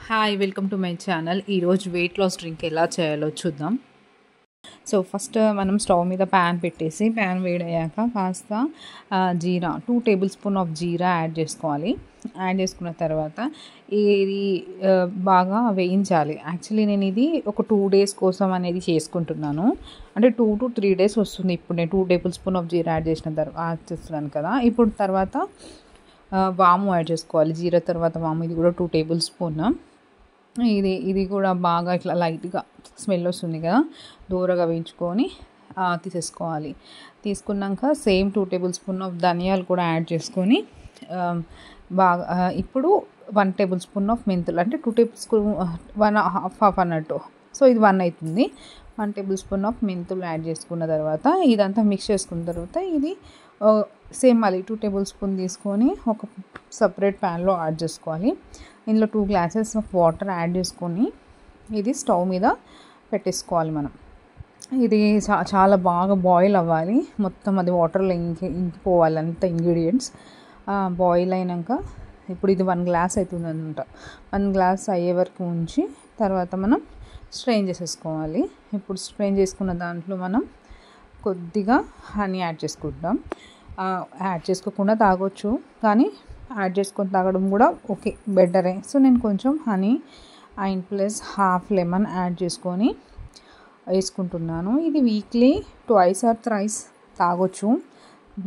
Hi welcome to my channel. ఈరోజు weight loss drink ఎలా చేయాలో చూద్దాం. సో ఫస్ట్ మనం స్టవ్ మీద ప్యాన్ పెట్టేసి ప్యాన్ వేడయ్యాక కాస్త జీరా 2 table spoon of jeera add చేసుకోవాలి. యాడ్ చేసుకున్న తర్వాత ఇది బాగా వేయించాలి. యాక్చువల్లీ నేను ఇది ఒక 2 డేస్ కోసం అనేది చేసుకుంటున్నాను. అంటే 2 to 3 డేస్ వస్తుంది. ఇప్పుడు నేను 2 table spoon of jeera add చేసిన తర్వాత చేస్తున్నాను కదా. ఇప్పుడు తర్వాత వాము యాడ్ చేసుకోవాలి. జీరా తర్వాత వాము, ఇది కూడా 2 టేబుల్ స్పూన్. ఇది కూడా బాగా ఇట్లా లైట్గా స్మెల్ వస్తుంది కదా, దూరగా వేయించుకొని తీసేసుకోవాలి. తీసుకున్నాక సేమ్ 2 టేబుల్ స్పూన్ ఆఫ్ ధనియాలు కూడా యాడ్ చేసుకొని బాగా ఇప్పుడు 1 టేబుల్ స్పూన్ ఆఫ్ మెంతులు, అంటే 2 టేబుల్ స్పూన్ 1 హాఫ్ అన్నట్టు. సో ఇది 1 అవుతుంది. 1 టేబుల్ స్పూన్ ఆఫ్ మెంతులు యాడ్ చేసుకున్న తర్వాత ఇదంతా మిక్స్ చేసుకున్న తర్వాత ఇది సేమ్ మళ్ళీ 2 టేబుల్ స్పూన్ తీసుకొని ఒక సపరేట్ ప్యాన్లో యాడ్ చేసుకోవాలి. ఇందులో 2 గ్లాసెస్ ఆఫ్ వాటర్ యాడ్ చేసుకొని ఇది స్టవ్ మీద పెట్టేసుకోవాలి. మనం ఇది చాలా బాగా బాయిల్ అవ్వాలి. మొత్తం అది వాటర్లో ఇంకిపోవాలి అంత ఇంగ్రీడియంట్స్. బాయిల్ అయినాక ఇప్పుడు ఇది 1 గ్లాస్ అవుతుంది అనమాట. 1 గ్లాస్ అయ్యే వరకు ఉంచి తర్వాత మనం స్ట్రెయిన్ చేసేసుకోవాలి. ఇప్పుడు స్ట్రెయిన్ చేసుకున్న దాంట్లో మనం కొద్దిగా హనీ యాడ్ చేసుకుంటాం. యాడ్ చేసుకోకుండా తాగొచ్చు, కానీ యాడ్ చేసుకొని తాగడం కూడా ఓకే, బెటరే. సో నేను కొంచెం honey and plus half lemon add చేసుకొని వేసుకుంటున్నాను. ఇది వీక్లీ 2 or 3 తాగొచ్చు.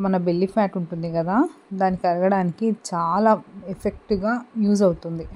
మన బెల్లీ ఫ్యాట్ ఉంటుంది కదా, దానికి కరగడానికి చాలా ఎఫెక్టివ్గా యూజ్ అవుతుంది.